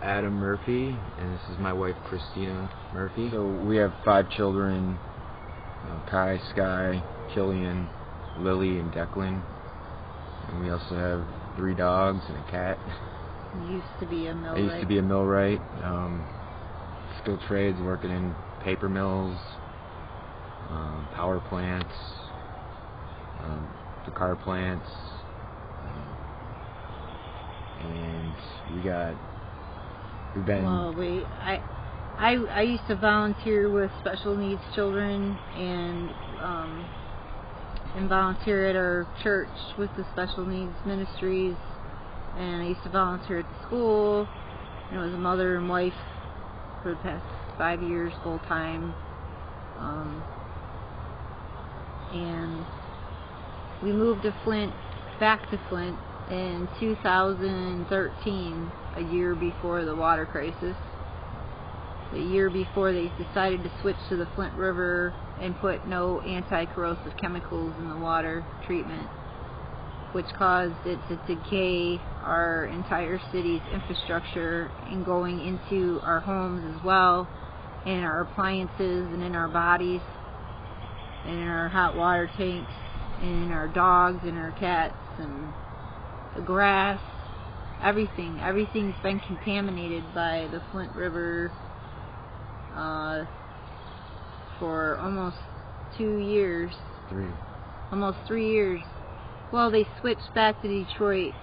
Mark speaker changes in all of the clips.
Speaker 1: Adam Murphy, and this is my wife Christina Murphy.
Speaker 2: So we have 5 children, Kai, Sky, Killian, Lily, and Declan. And we also have 3 dogs and a cat.
Speaker 3: Used to be a millwright.
Speaker 2: I used to be a millwright. Skilled trades, working in paper mills, power plants, the car plants, and we've been.
Speaker 3: Well, I used to volunteer with special needs children and volunteer at our church with the special needs ministries, and I used to volunteer at the school, and I was a mother and wife for the past 5 years full time, and we moved to Flint, back to Flint in 2013, a year before the water crisis. The year before they decided to switch to the Flint River and put no anti-corrosive chemicals in the water treatment, which caused it to decay our entire city's infrastructure and going into our homes as well, and our appliances, and in our bodies, and in our hot water tanks, and in our dogs and our cats, and the grass, everything. Everything's been contaminated by the Flint River for almost 2 years.
Speaker 2: 3.
Speaker 3: Almost 3 years. Well, they switched back to Detroit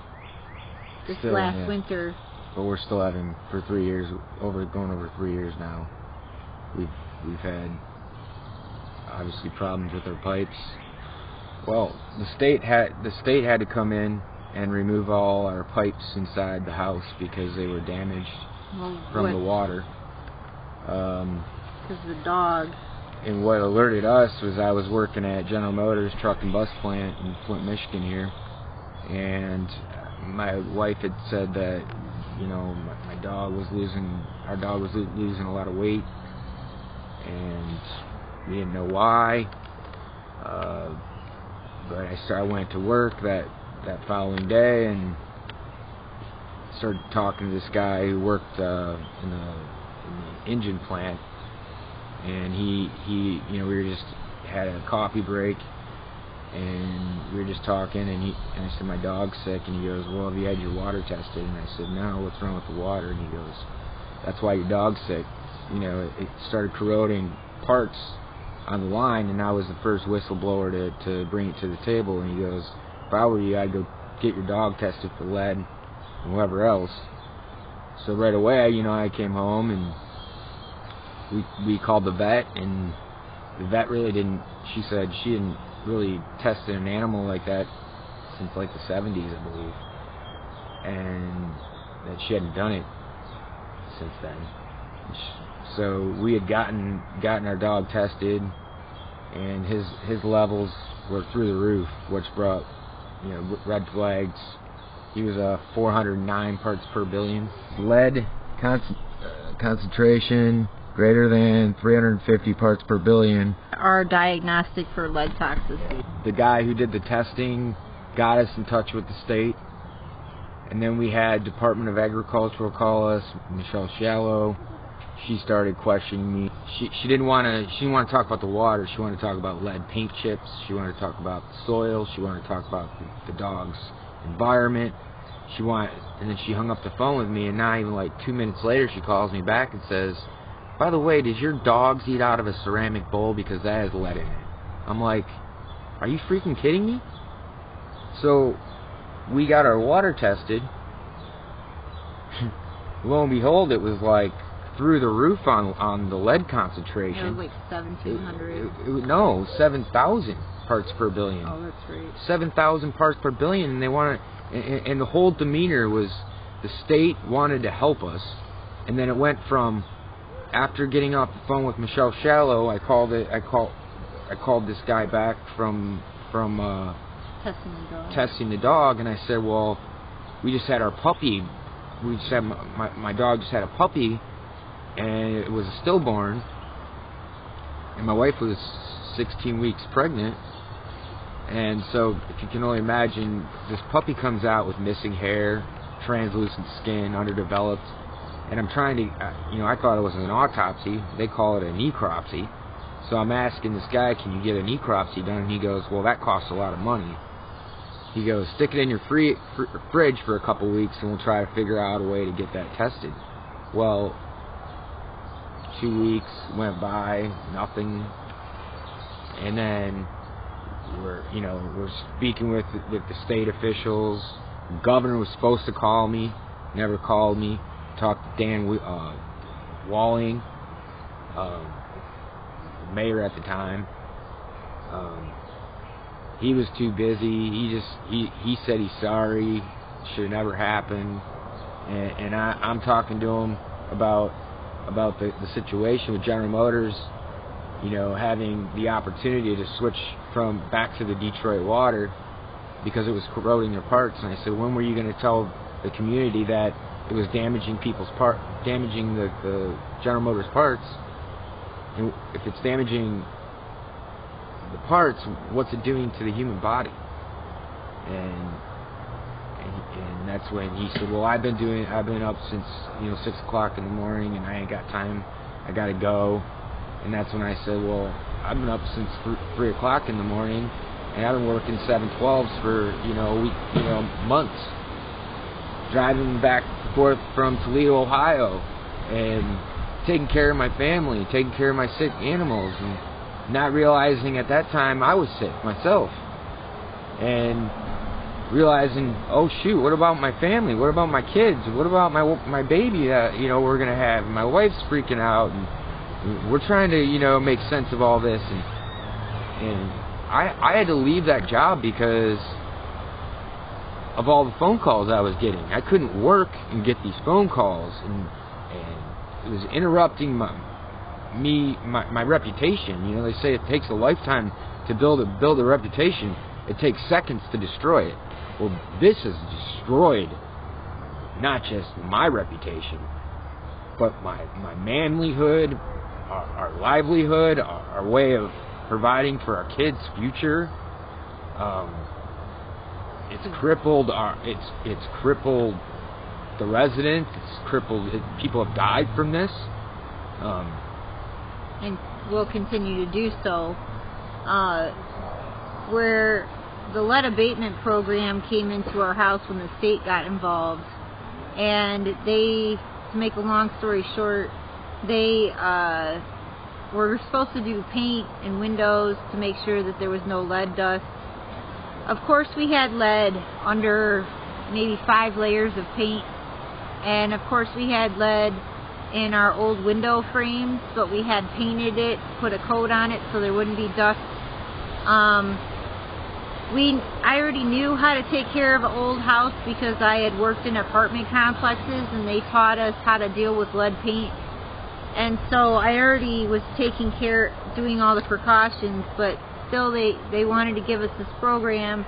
Speaker 3: this last winter.
Speaker 2: But we're still having, for 3 years, going over 3 years now. We've had obviously problems with our pipes. Well, the state had to come in and remove all our pipes inside the house because they were damaged from the water.
Speaker 3: Because the dog.
Speaker 2: And what alerted us was I was working at General Motors truck and bus plant in Flint, Michigan here, and my wife had said that, you know, our dog was losing a lot of weight, and we didn't know why. But I went to work that following day and started talking to this guy who worked in the engine plant, and he you know, we had a coffee break, and we were just talking, and I said, my dog's sick, and he goes, well, have you had your water tested? And I said, no, what's wrong with the water? And he goes, that's why your dog's sick. You know, it started corroding parts on the line, and I was the first whistleblower to bring it to the table. And he goes, if I were you, I'd go get your dog tested for lead and whatever else. So right away, you know, I came home and we called the vet, and the vet really didn't, she said she hadn't really tested an animal like that since like the 70s, I believe, and that she hadn't done it since then. So we had gotten our dog tested, and his levels were through the roof, which brought, you know, red flags. He was 409 parts per billion. Lead concentration greater than 350 parts per billion.
Speaker 3: Our diagnostic for lead toxicity.
Speaker 2: The guy who did the testing got us in touch with the state, and then we had Department of Agriculture call us, Michelle Shallow. She started questioning me. She didn't want to talk about the water. She wanted to talk about lead paint chips. She wanted to talk about the soil. She wanted to talk about the dog's environment. And then she hung up the phone with me, and not even like 2 minutes later, she calls me back and says, by the way, does your dogs eat out of a ceramic bowl, because that has lead in it? I'm like, are you freaking kidding me? So we got our water tested. Lo and behold, it was like through the roof on the lead concentration.
Speaker 3: It was like 1,700.
Speaker 2: No, 7,000 parts per billion.
Speaker 3: Oh, that's right.
Speaker 2: 7,000 parts per billion, and they wanted, and the whole demeanor was the state wanted to help us, and then it went from, after getting off the phone with Michelle Shallow, I called this guy back from testing the dog, and I said, well, we just had our puppy. We just had my dog just had a puppy, and it was a stillborn, and my wife was 16 weeks pregnant, and so if you can only imagine, this puppy comes out with missing hair, translucent skin, underdeveloped, And I'm trying to, I thought it was an autopsy. They call it a necropsy. So I'm asking this guy, can you get a necropsy done? And he goes, well, that costs a lot of money. He goes, stick it in your fridge for a couple weeks and we'll try to figure out a way to get that tested. Well, 2 weeks went by, nothing. And then we're speaking with the state officials. The governor was supposed to call me, never called me. Talked to Dan Walling, mayor at the time. He was too busy. He said he's sorry. Should have never happened. And I'm talking to him about the situation with General Motors, having the opportunity to switch back to the Detroit water because it was corroding their parts. And I said, when were you going to tell the community that it was damaging damaging the General Motors parts? And if it's damaging the parts, what's it doing to the human body? And that's when he said, well, I've been up since 6 o'clock in the morning and I ain't got time, I gotta go. And that's when I said, well, I've been up since 3 o'clock in the morning and I've been working 7/12s for months, driving back and forth from Toledo, Ohio, and taking care of my family, taking care of my sick animals, and not realizing at that time I was sick myself, and realizing, oh shoot, what about my family? What about my kids? What about my baby that we're gonna have? My wife's freaking out, and we're trying to make sense of all this, and I had to leave that job because of all the phone calls I was getting. I couldn't work and get these phone calls, and it was interrupting my reputation. They say it takes a lifetime to build a reputation. It takes seconds to destroy it. Well, this has destroyed not just my reputation, but my manlyhood, our livelihood, our way of providing for our kids' future. It's crippled it's crippled the residents. It's crippled. People have died from this,
Speaker 3: and will continue to do so. Where the lead abatement program came into our house when the state got involved, and to make a long story short, they were supposed to do paint and windows to make sure that there was no lead dust. Of course, we had lead under maybe 5 layers of paint, and of course we had lead in our old window frames, but we had painted it, put a coat on it so there wouldn't be dust. I already knew how to take care of an old house because I had worked in apartment complexes and they taught us how to deal with lead paint. And so I already was doing all the precautions, but still they wanted to give us this program.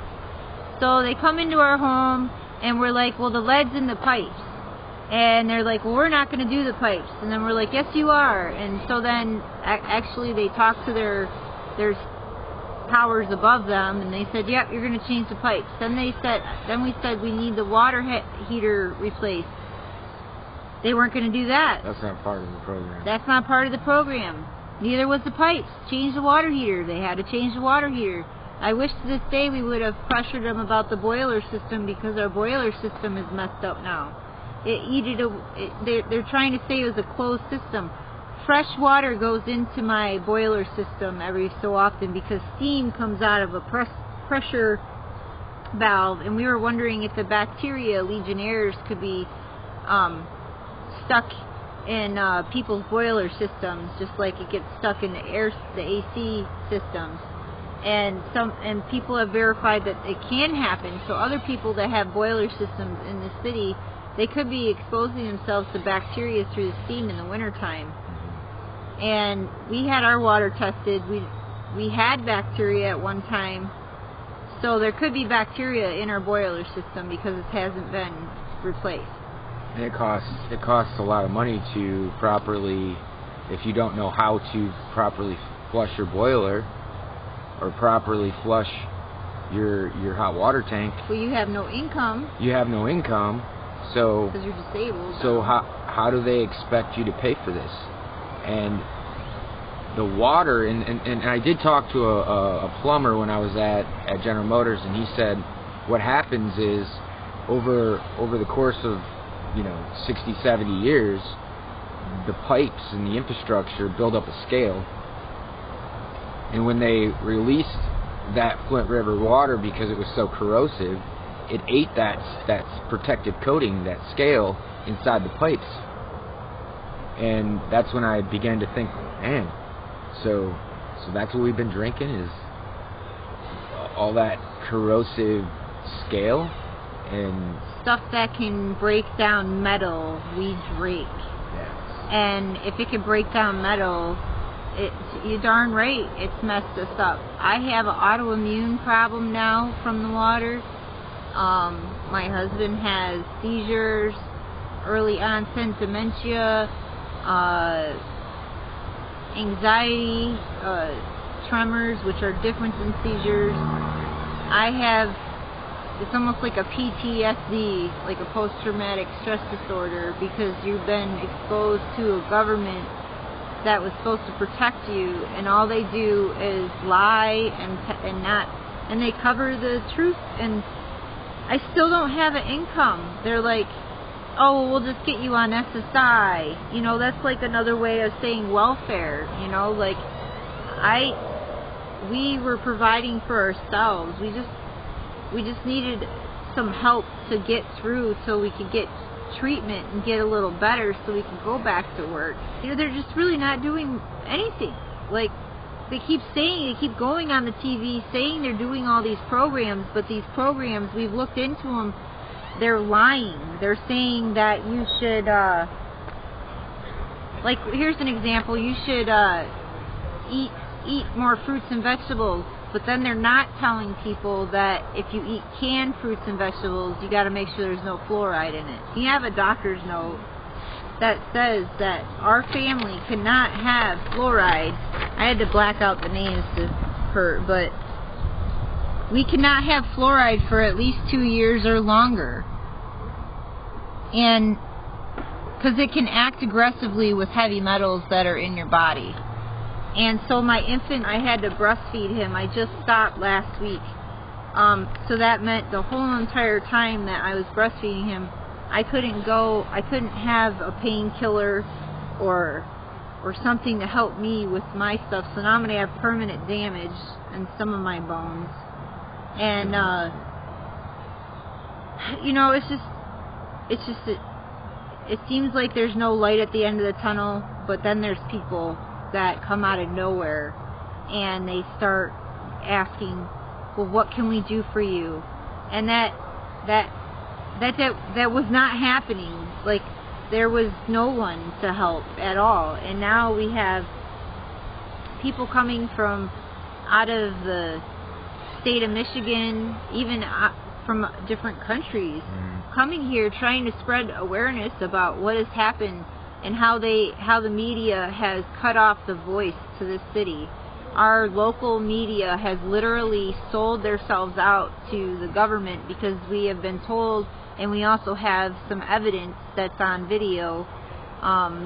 Speaker 3: So they come into our home and we're like, well, the lead's in the pipes. And they're like, well, we're not going to do the pipes. And then we're like, yes, you are. And so then actually they talked to their powers above them, and they said, yep, you're going to change the pipes. Then we said we need the water heater replaced. They weren't going to do that.
Speaker 2: That's not part of the program.
Speaker 3: That's not part of the program. Neither was the pipes. Change the water heater. They had to change the water heater. I wish to this day we would have pressured them about the boiler system because our boiler system is messed up now. They're trying to say it was a closed system. Fresh water goes into my boiler system every so often because steam comes out of a pressure valve, and we were wondering if the bacteria, Legionnaires, could be stuck in people's boiler systems, just like it gets stuck in the AC systems. And people have verified that it can happen. So other people that have boiler systems in the city, they could be exposing themselves to bacteria through the steam in the wintertime. And we had our water tested. We had bacteria at one time, so there could be bacteria in our boiler system because it hasn't been replaced.
Speaker 2: And it costs a lot of money to properly, if you don't know how to properly flush your boiler or properly flush your hot water tank.
Speaker 3: Well, you have no income.
Speaker 2: You have no income, So
Speaker 3: because you're disabled.
Speaker 2: So how do they expect you to pay for this? And the water, and I did talk to a plumber when I was at General Motors, and he said what happens is over the course of 60, 70 years, the pipes and the infrastructure build up a scale, and when they released that Flint River water because it was so corrosive, it ate that protective coating, that scale inside the pipes. And that's when I began to think, man, so that's what we've been drinking, is all that corrosive scale and
Speaker 3: stuff that can break down metal. We drink.
Speaker 2: Yes.
Speaker 3: And if it can break down metal, you're darn right, it's messed us up. I have an autoimmune problem now from the water. My husband has seizures, early onset dementia, anxiety, tremors, which are different than seizures. It's almost like a PTSD, like a post-traumatic stress disorder, because you've been exposed to a government that was supposed to protect you, and all they do is lie and they cover the truth. And I still don't have an income. They're like, oh, we'll just get you on SSI. That's like another way of saying welfare. Like we were providing for ourselves. We just needed some help to get through so we could get treatment and get a little better so we could go back to work. They're just really not doing anything. Like, they keep going on the TV saying they're doing all these programs, but these programs, we've looked into them, they're lying. They're saying that you should, like, here's an example, you should eat more fruits and vegetables. But then they're not telling people that if you eat canned fruits and vegetables, you got to make sure there's no fluoride in it. You have a doctor's note that says that our family cannot have fluoride. I had to black out the names but we cannot have fluoride for at least 2 years or longer. And because it can act aggressively with heavy metals that are in your body. And so my infant, I had to breastfeed him. I just stopped last week. So that meant the whole entire time that I was breastfeeding him, I couldn't have a painkiller or something to help me with my stuff. So now I'm going to have permanent damage in some of my bones. And, it seems like there's no light at the end of the tunnel, but then there's people that come out of nowhere and they start asking, well, what can we do for you? And that was not happening. Like, there was no one to help at all. And now we have people coming from out of the state of Michigan, even from different countries, coming here trying to spread awareness about what has happened and how the media has cut off the voice to this city. Our local media has literally sold themselves out to the government because we have been told, and we also have some evidence that's on video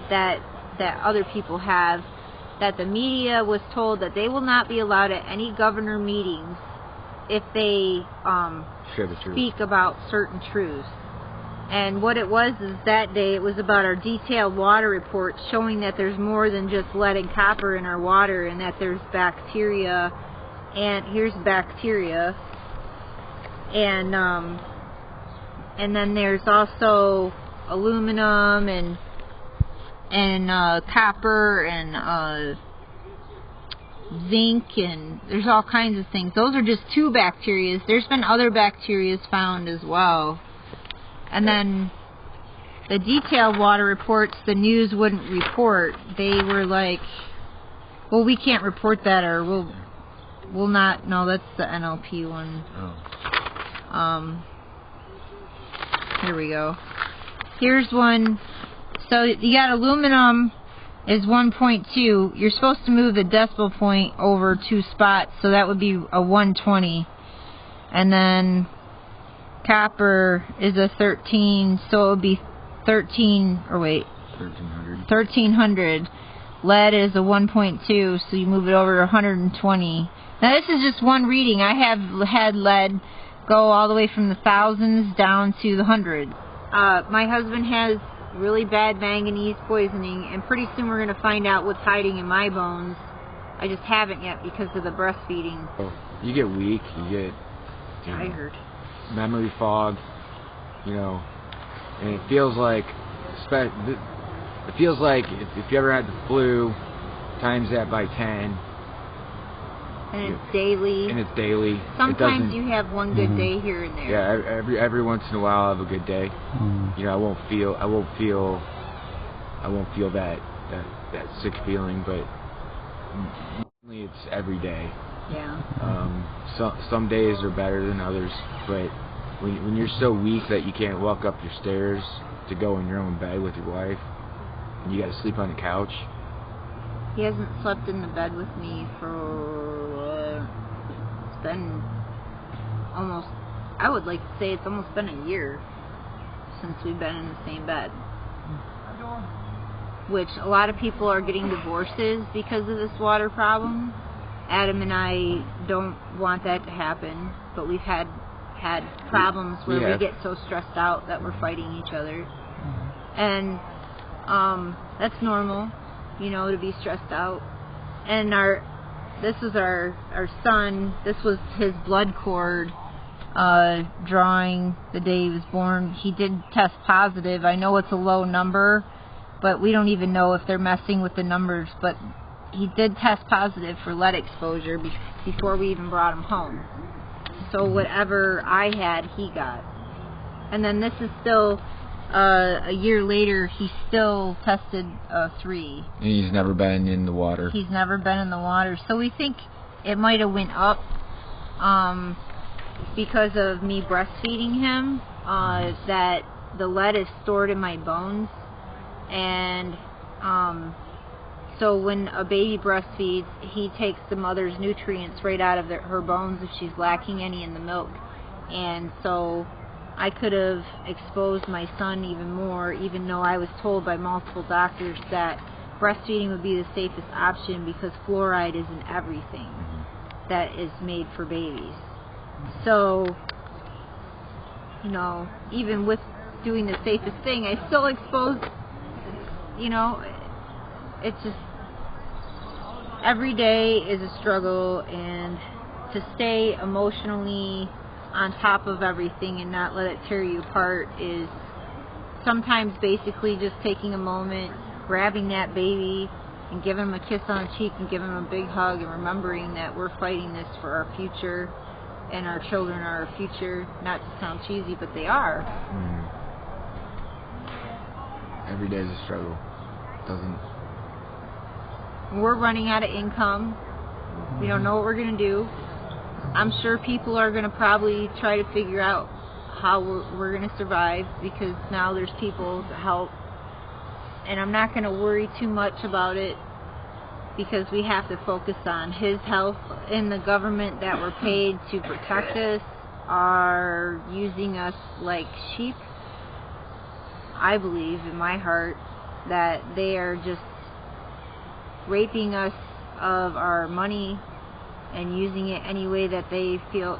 Speaker 3: that other people have, that the media was told that they will not be allowed at any governor meetings if they speak about certain truths. And what it was is that day, it was about our detailed water reports showing that there's more than just lead and copper in our water, and that there's bacteria, and here's bacteria, and then there's also aluminum and copper and zinc, and there's all kinds of things. Those are just 2 bacteria. There's been other bacteria found as well. And then the detailed water reports, the news wouldn't report. They were like, well, we can't report that, or we'll not. No, that's the NLP one. Oh. Here we go. Here's one. So you got aluminum is 1.2. You're supposed to move the decimal point over 2 spots, so that would be a 120. And then copper is a 13, so it would be 1300. Lead is a 1.2, so you move it over to 120. Now this is just one reading. I have had lead go all the way from the thousands down to the hundred. My husband has really bad manganese poisoning, and pretty soon we're going to find out what's hiding in my bones. I just haven't yet because of the breastfeeding.
Speaker 2: You get weak, you get
Speaker 3: tired,
Speaker 2: memory fog, and it feels like if you ever had the flu, times that by 10.
Speaker 3: And it's daily. Sometimes you have one good day here and there.
Speaker 2: Yeah, every once in a while I have a good day. I won't feel that sick feeling, but mainly it's every day.
Speaker 3: Yeah.
Speaker 2: Some days are better than others, but when you're so weak that you can't walk up your stairs to go in your own bed with your wife, and you got to sleep on the couch.
Speaker 3: He hasn't slept in the bed with me for it's been almost, I would like to say it's almost been a year since we've been in the same bed. Which a lot of people are getting divorces because of this water problem. Adam and I don't want that to happen, but we've had problems where we get so stressed out that we're fighting each other. And that's normal, to be stressed out. And this was our son. This was his blood cord drawing the day he was born. He did test positive. I know it's a low number, but we don't even know if they're messing with the numbers. But he did test positive for lead exposure before we even brought him home. So whatever I had, he got. And then this is still, a year later, he still tested 3.
Speaker 2: And he's never been in the water.
Speaker 3: He's never been in the water. So we think it might have went up because of me breastfeeding him, that the lead is stored in my bones. And so when a baby breastfeeds, he takes the mother's nutrients right out of her bones if she's lacking any in the milk. And so I could have exposed my son even more, even though I was told by multiple doctors that breastfeeding would be the safest option because fluoride is in everything that is made for babies. So, even with doing the safest thing, I still exposed, it's just, every day is a struggle, and to stay emotionally on top of everything and not let it tear you apart is sometimes basically just taking a moment, grabbing that baby and giving him a kiss on the cheek and giving him a big hug and remembering that we're fighting this for our future and our children are our future. Not to sound cheesy, but they are.
Speaker 2: Every day is a struggle.
Speaker 3: We're running out of income. We don't know what we're going to do. I'm sure people are going to probably try to figure out how we're going to survive because now there's people to help. And I'm not going to worry too much about it because we have to focus on his health. And the government that we're paid to protect us are using us like sheep. I believe in my heart that they are just raping us of our money and using it any way that they feel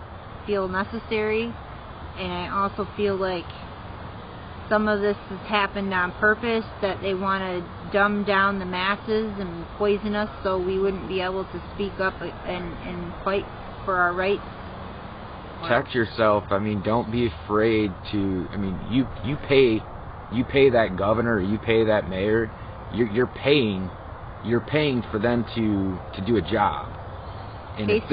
Speaker 3: necessary. And I also feel like some of this has happened on purpose, that they want to dumb down the masses and poison us so we wouldn't be able to speak up and fight for our rights.
Speaker 2: Protect yourself. Don't be afraid to. You pay that governor, you pay that mayor. You're paying for them to do a job. And if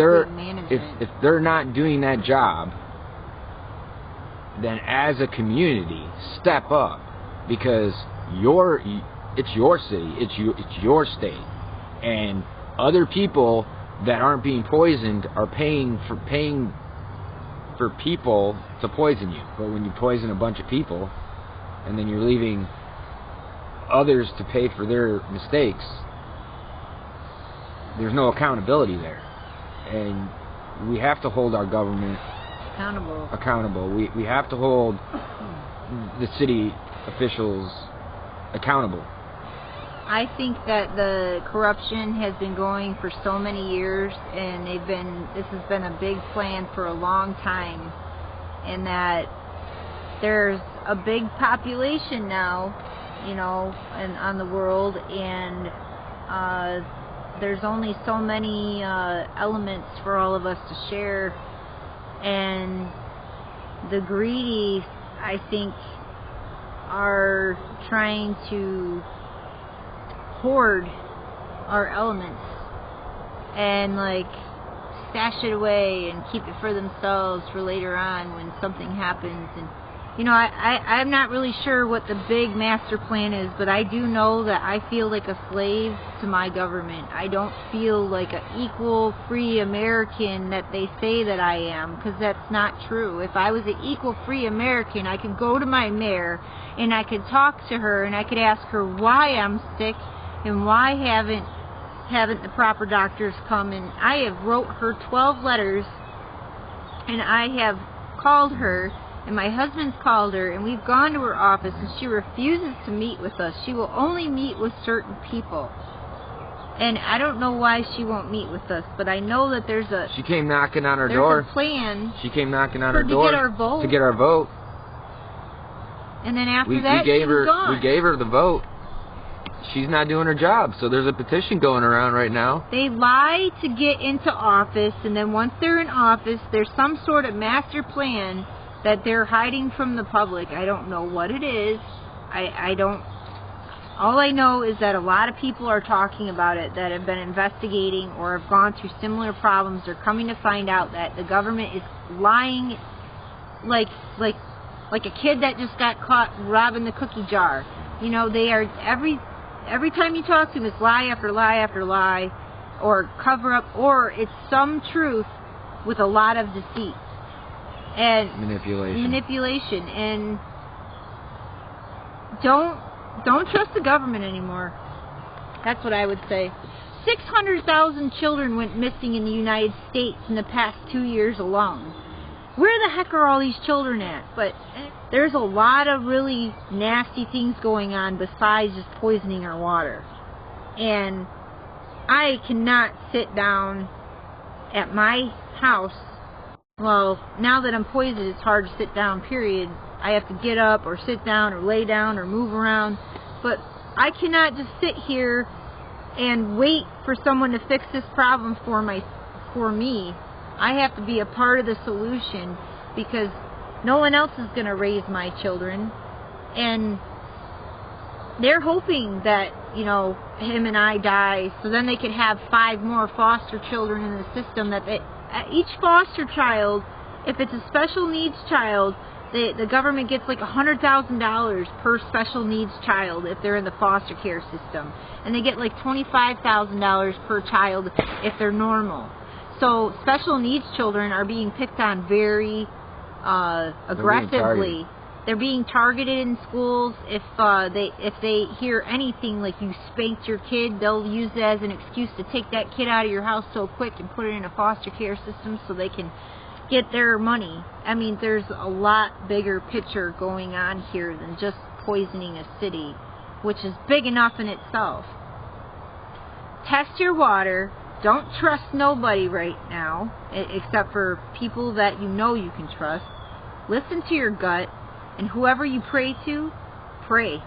Speaker 2: they're not doing that job, then as a community, step up, because it's your city, it's your state, and other people that aren't being poisoned are paying for people to poison you. But when you poison a bunch of people, and then you're leaving others to pay for their mistakes, there's no accountability there. And we have to hold our government accountable. We have to hold the city officials accountable.
Speaker 3: I think that the corruption has been going for so many years, and this has been a big plan for a long time, and that there's a big population now, on the world, and there's only so many elements for all of us to share, and the greedy, I think, are trying to hoard our elements and stash it away and keep it for themselves for later on when something happens. And I'm not really sure what the big master plan is, but I do know that I feel like a slave to my government. I don't feel like an equal, free American that they say that I am, because that's not true. If I was an equal, free American, I could go to my mayor and I could talk to her and I could ask her why I'm sick and why haven't the proper doctors come. And I have wrote her 12 letters, and I have called her, and my husband's called her, and we've gone to her office, and she refuses to meet with us. She will only meet with certain people. And I don't know why she won't meet with us, but I know that
Speaker 2: She came knocking on our door.
Speaker 3: There's a plan.
Speaker 2: She came knocking on our door
Speaker 3: to get our vote.
Speaker 2: To get our vote.
Speaker 3: And then after that, she was gone.
Speaker 2: We gave her the vote. She's not doing her job, so there's a petition going around right now.
Speaker 3: They lie to get into office, and then once they're in office, there's some sort of master plan that they're hiding from the public. I don't know what it is. All I know is that a lot of people are talking about it that have been investigating or have gone through similar problems. They're coming to find out that the government is lying like a kid that just got caught robbing the cookie jar. They are every time you talk to them, it's lie after lie after lie, or cover up, or it's some truth with a lot of deceit and manipulation. And don't trust the government anymore. That's what I would say. 600,000 children went missing in the United States in the past 2 years alone. Where the heck are all these children at? But there's a lot of really nasty things going on besides just poisoning our water. And I cannot sit down at my house. Well, now that I'm poisoned, it's hard to sit down, period. I have to get up or sit down or lay down or move around. But I cannot just sit here and wait for someone to fix this problem for me. I have to be a part of the solution, because no one else is going to raise my children. And they're hoping that, him and I die, so then they could have 5 more foster children in the system. Each foster child, if it's a special needs child, the government gets like $100,000 per special needs child if they're in the foster care system. And they get like $25,000 per child if they're normal. So special needs children are being picked on very aggressively. They're being targeted in schools. If they hear anything like you spanked your kid, they'll use it as an excuse to take that kid out of your house so quick and put it in a foster care system so they can get their money. I mean, there's a lot bigger picture going on here than just poisoning a city, which is big enough in itself. Test your water. Don't trust nobody right now, except for people that you can trust. Listen to your gut, and whoever you pray to, pray.